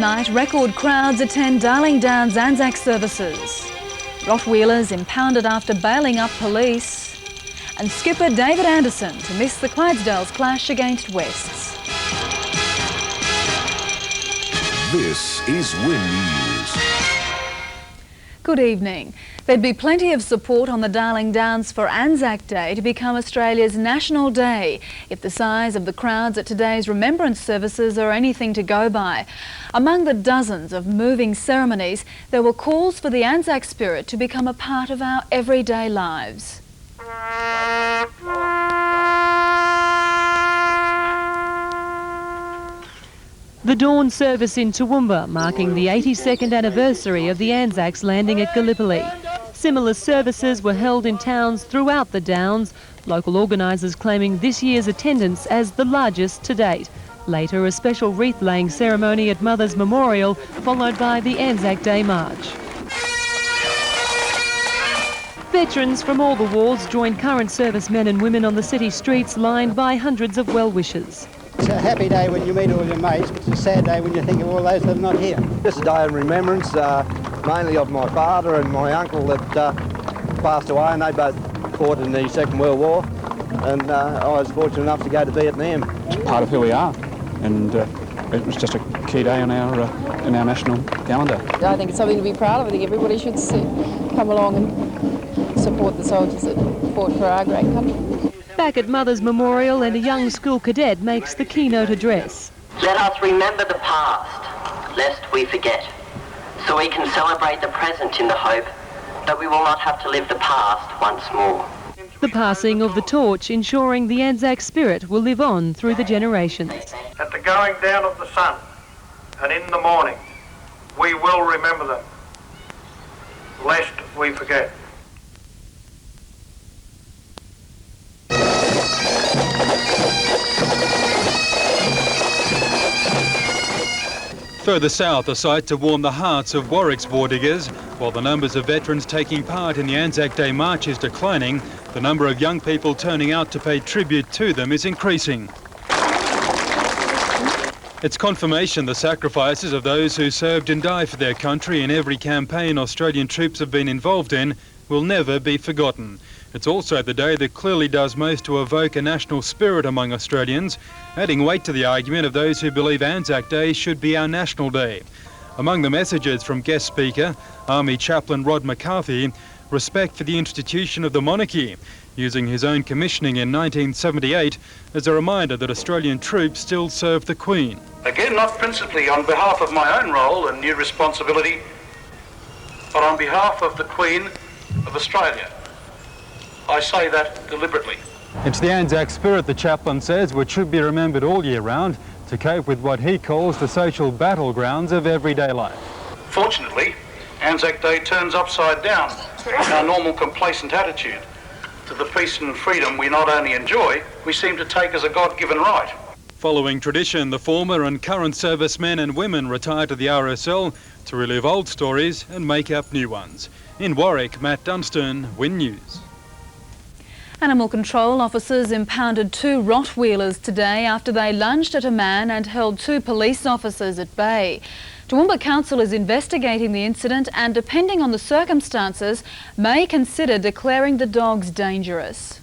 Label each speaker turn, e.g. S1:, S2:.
S1: Tonight, record crowds attend Darling Downs Anzac services. Rottweilers impounded after bailing up police. And skipper David Anderson to miss the Clydesdales clash against Wests.
S2: This is Win News.
S1: Good evening. There'd be plenty of support on the Darling Downs for Anzac Day to become Australia's national day if the size of the crowds at today's remembrance services are anything to go by. Among the dozens of moving ceremonies, there were calls for the Anzac spirit to become a part of our everyday lives.
S3: The dawn service in Toowoomba, marking the 82nd anniversary of the Anzacs landing at Gallipoli. Similar services were held in towns throughout the Downs, local organisers claiming this year's attendance as the largest to date. Later, a special wreath-laying ceremony at Mothers Memorial, followed by the Anzac Day March. Veterans from all the wars joined current servicemen and women on the city streets lined by hundreds of well-wishers.
S4: It's a happy day when you meet all your mates, but it's a sad day when you think of all those that are not here.
S5: Just a day of remembrance, mainly of my father and my uncle that passed away, and they both fought in the Second World War, and I was fortunate enough to go to Vietnam.
S6: It's part of who we are, and it was just a key day on our national calendar.
S7: I think it's something to be proud of. I think everybody should come along and support the soldiers that fought for our great country.
S3: Back at Mothers Memorial, and a young school cadet makes the keynote address.
S8: Let us remember the past, lest we forget, so we can celebrate the present in the hope that we will not have to live the past once more.
S3: The passing of the torch ensuring the Anzac spirit will live on through the generations.
S9: At the going down of the sun and in the morning, we will remember them, lest we forget.
S10: Further south, a sight to warm the hearts of Warwick's war diggers. While the numbers of veterans taking part in the Anzac Day March is declining, the number of young people turning out to pay tribute to them is increasing. It's confirmation the sacrifices of those who served and died for their country in every campaign Australian troops have been involved in will never be forgotten. It's also the day that clearly does most to evoke a national spirit among Australians, adding weight to the argument of those who believe Anzac Day should be our national day. Among the messages from guest speaker, Army Chaplain Rod McCarthy, respect for the institution of the monarchy, using his own commissioning in 1978 as a reminder that Australian troops still serve the Queen.
S9: Again, not principally on behalf of my own role and new responsibility, but on behalf of the Queen of Australia. I say that deliberately.
S10: It's the Anzac spirit, the chaplain says, which should be remembered all year round to cope with what he calls the social battlegrounds of everyday life.
S9: Fortunately, Anzac Day turns upside down our normal complacent attitude to the peace and freedom we not only enjoy, we seem to take as a God-given right.
S10: Following tradition, the former and current servicemen and women retire to the RSL to relive old stories and make up new ones. In Warwick, Matt Dunstan, Win News.
S1: Animal control officers impounded 2 Rottweilers today after they lunged at a man and held 2 police officers at bay. Toowoomba Council is investigating the incident and, depending on the circumstances, may consider declaring the dogs dangerous.